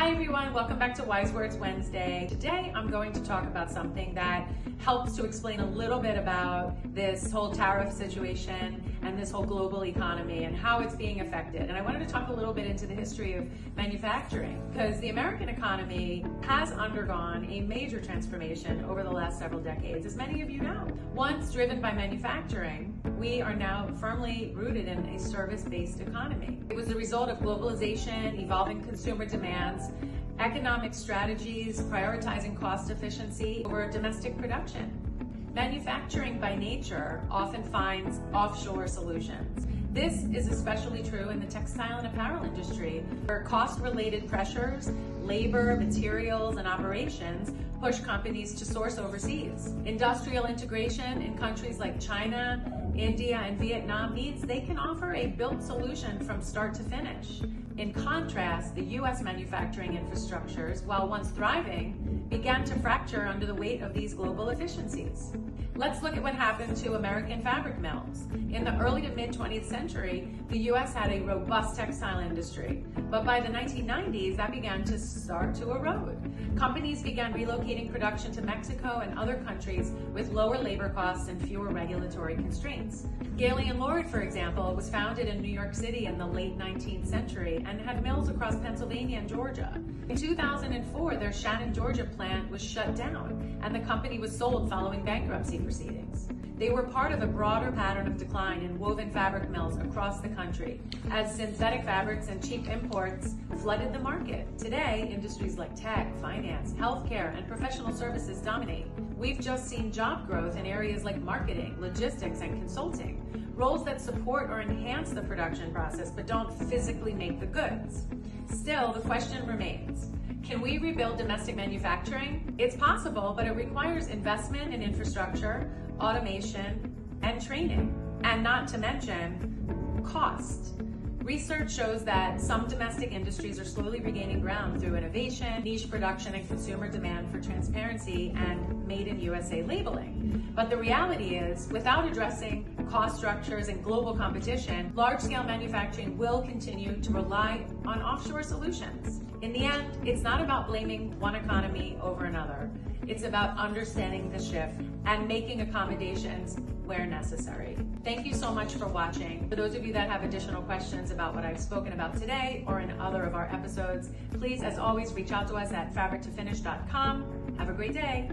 Hi everyone, welcome back to Wise Words Wednesday. Today I'm going to talk about something that helps to explain a little bit about this whole tariff situation and this whole global economy and how it's being affected. And I wanted to talk a little bit into the history of manufacturing because the American economy has undergone a major transformation over the last several decades, as many of you know. Once driven by manufacturing, we are now firmly rooted in a service-based economy. It was the result of globalization, evolving consumer demands, economic strategies, prioritizing cost efficiency over domestic production. Manufacturing by nature often finds offshore solutions. This is especially true in the textile and apparel industry, where cost-related pressures, labor, materials, and operations push companies to source overseas. Industrial integration in countries like China, India, and Vietnam means they can offer a built solution from start to finish. In contrast, the U.S. manufacturing infrastructures, while once thriving, began to fracture under the weight of these global efficiencies. Let's look at what happened to American fabric mills. In the early to mid-20th century, the U.S. had a robust textile industry, but by the 1990s, that began to start to erode. Companies began relocating production to Mexico and other countries with lower labor costs and fewer regulatory constraints. Galen Lord, for example, was founded in New York City in the late 19th century and had mills across Pennsylvania and Georgia. In 2004, their Shannon, Georgia plant was shut down, and the company was sold following bankruptcy proceedings. They were part of a broader pattern of decline in woven fabric mills across the country, as synthetic fabrics and cheap imports flooded the market. Today, industries like tech, finance, healthcare, and professional services dominate. We've just seen job growth in areas like marketing, logistics, and consulting, roles that support or enhance the production process but don't physically make the goods. Still, the question remains, can we rebuild domestic manufacturing? It's possible, but it requires investment in infrastructure, automation, and training, and not to mention cost. Research shows that some domestic industries are slowly regaining ground through innovation, niche production, and consumer demand for transparency and made in USA labeling. But the reality is, without addressing cost structures and global competition, large-scale manufacturing will continue to rely on offshore solutions. In the end, it's not about blaming one economy over another. It's about understanding the shift and making accommodations where necessary. Thank you so much for watching. For those of you that have additional questions about what I've spoken about today or in other of our episodes, please, as always, reach out to us at fabrictofinish.com. Have a great day.